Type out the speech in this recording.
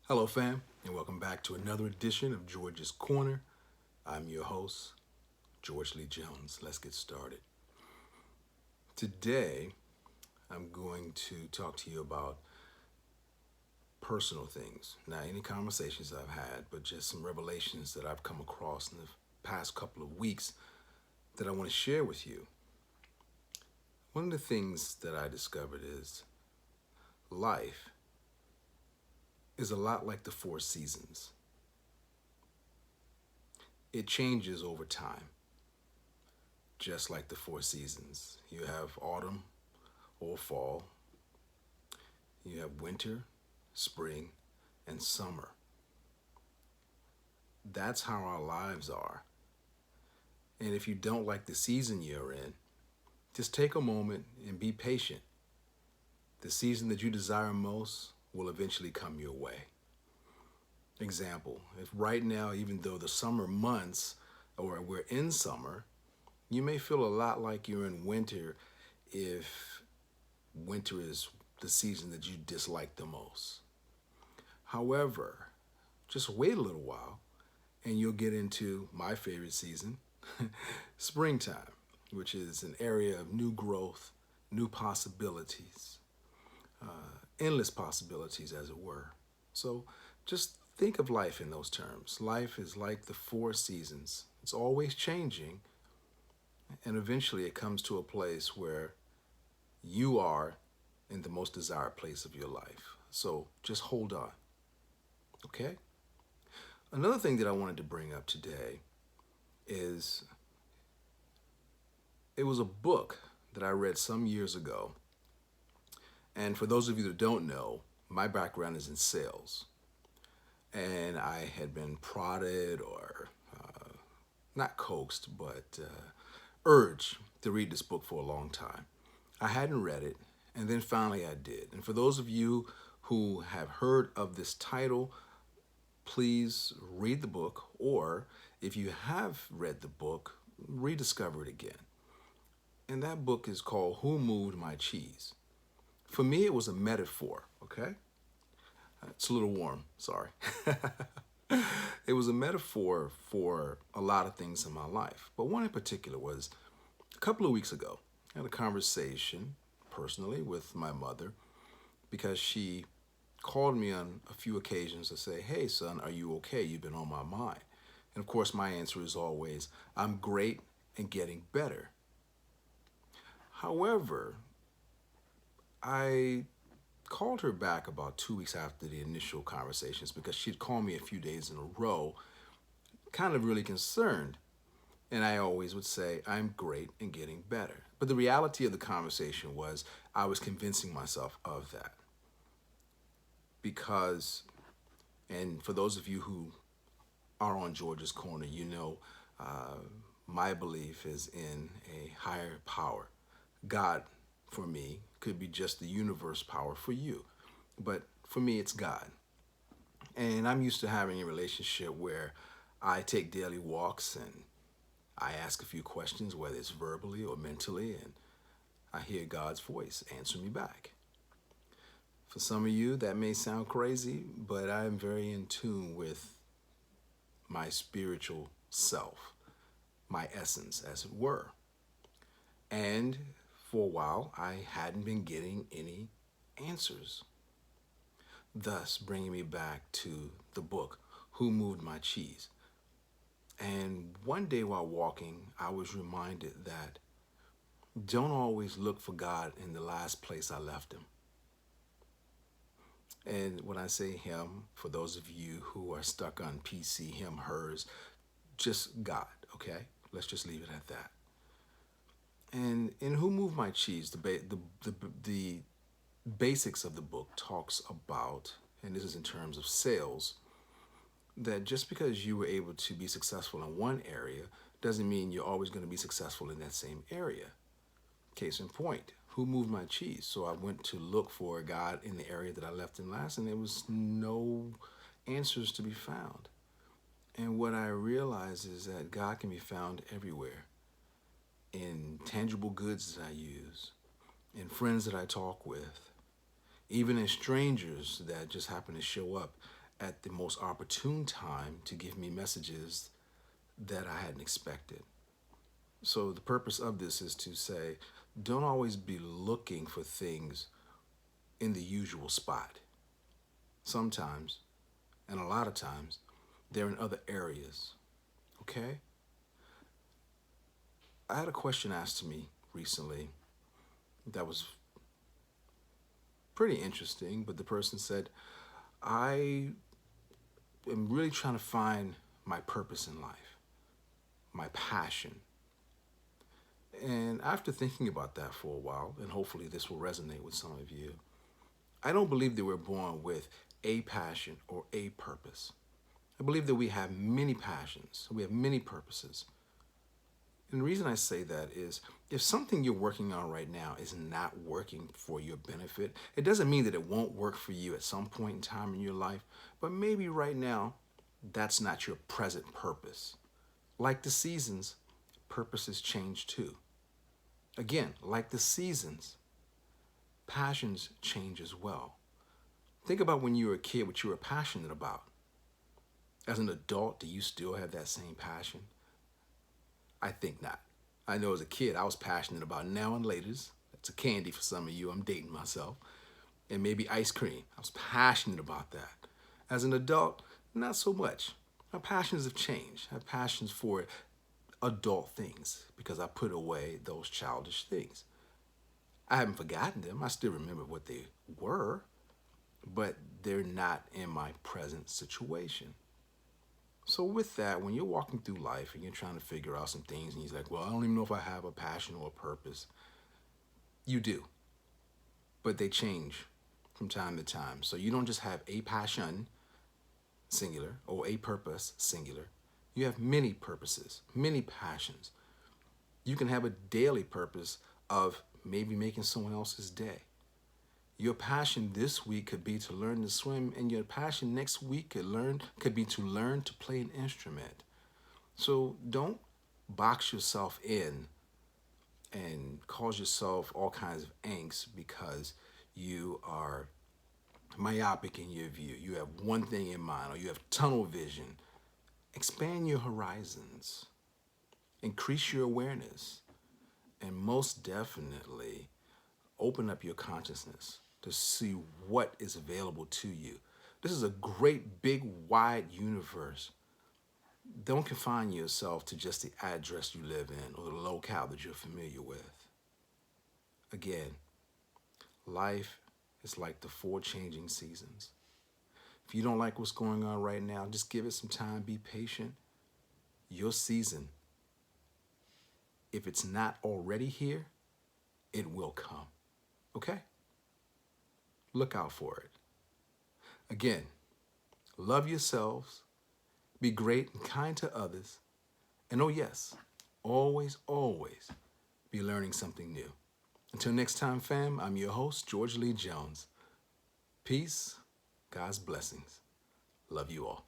Hello, fam, and welcome back to another edition of George's Corner. I'm your host, George Lee Jones. Let's get started. Today, I'm going to talk to you about personal things. Not any conversations I've had, but just some revelations that I've come across in the past couple of weeks that I want to share with you. One of the things that I discovered is life is a lot like the four seasons. It changes over time, just like the four seasons. You have autumn or fall, you have winter, spring, and summer. That's how our lives are. And if you don't like the season you're in, just take a moment and be patient. The season that you desire most will eventually come your way. Example, if right now, even though the summer months or we're in summer, you may feel a lot like you're in winter if winter is the season that you dislike the most. However, just wait a little while and you'll get into my favorite season, springtime, which is an area of new growth, new possibilities, endless possibilities, as it were. So just think of life in those terms. Life is like the four seasons, it's always changing, and eventually it comes to a place where you are in the most desired place of your life. So just hold on, okay? Another thing that I wanted to bring up today is it was a book that I read some years ago. And for those of you that don't know, my background is in sales. And I had been prodded or not coaxed, but urged to read this book for a long time. I hadn't read it, and then finally I did. And for those of you who have heard of this title, please read the book, or if you have read the book, rediscover it again. And that book is called Who Moved My Cheese? For me, it was a metaphor, okay? It's a little warm, sorry. It was a metaphor for a lot of things in my life. But one in particular was a couple of weeks ago, I had a conversation personally with my mother because she called me on a few occasions to say, "Hey, son, are you okay? You've been on my mind." And of course, my answer is always, "I'm great and getting better." However, I called her back about 2 weeks after the initial conversations because she'd called me a few days in a row, kind of really concerned. And I always would say, "I'm great and getting better." But the reality of the conversation was I was convincing myself of that. Because, and for those of you who are on George's Corner, you know uh, my belief is in a higher power. God, for me, could be just the universe power for you. But for me, it's God. And I'm used to having a relationship where I take daily walks and I ask a few questions, whether it's verbally or mentally, and I hear God's voice answer me back. For some of you, that may sound crazy, but I'm very in tune with my spiritual self, my essence, as it were. And for a while, I hadn't been getting any answers, thus bringing me back to the book, Who Moved My Cheese? And one day while walking, I was reminded that don't always look for God in the last place I left him. And when I say him, for those of you who are stuck on PC, him, hers, just God, okay? Let's just leave it at that. And in Who Moved My Cheese, the basics of the book talks about, and this is in terms of sales, that just because you were able to be successful in one area doesn't mean you're always going to be successful in that same area. Case in point, who moved my cheese? So I went to look for God in the area that I left him last, and there was no answers to be found. And what I realized is that God can be found everywhere, in tangible goods that I use, in friends that I talk with, even in strangers that just happen to show up at the most opportune time to give me messages that I hadn't expected. So the purpose of this is to say, don't always be looking for things in the usual spot. Sometimes, and a lot of times, they're in other areas. Okay? I had a question asked to me recently that was pretty interesting, but the person said, I am really trying to find my purpose in life, my passion. And after thinking about that for a while, and hopefully this will resonate with some of you, I don't believe that we're born with a passion or a purpose. I believe that we have many passions, we have many purposes. And the reason I say that is if something you're working on right now is not working for your benefit, it doesn't mean that it won't work for you at some point in time in your life, but maybe right now that's not your present purpose. Like the seasons, purposes change too. Again, like the seasons, passions change as well. Think about when you were a kid, what you were passionate about. As an adult, do you still have that same passion? I think not. I know as a kid, I was passionate about now and laters. That's a candy for some of you. I'm dating myself. And maybe ice cream. I was passionate about that. As an adult, not so much. My passions have changed. I have passions for adult things because I put away those childish things. I haven't forgotten them. I still remember what they were, but they're not in my present situation. So with that, when you're walking through life and you're trying to figure out some things and you're like, well, I don't even know if I have a passion or a purpose. You do, but they change from time to time. So you don't just have a passion, singular, or a purpose, singular. You have many purposes, many passions. You can have a daily purpose of maybe making someone else's day. Your passion this week could be to learn to swim, and your passion next week could be to learn to play an instrument. So don't box yourself in and cause yourself all kinds of angst because you are myopic in your view. You have one thing in mind, or you have tunnel vision. Expand your horizons, increase your awareness, and most definitely open up your consciousness to see what is available to you. This is a great, big, wide universe. Don't confine yourself to just the address you live in or the locale that you're familiar with. Again, life is like the 4 changing seasons. If you don't like what's going on right now, just give it some time, be patient. Your season, if it's not already here, it will come. Okay? Look out for it. Again, love yourselves, be great and kind to others, and oh yes, always, always be learning something new. Until next time, fam, I'm your host, George Lee Jones. Peace, God's blessings. Love you all.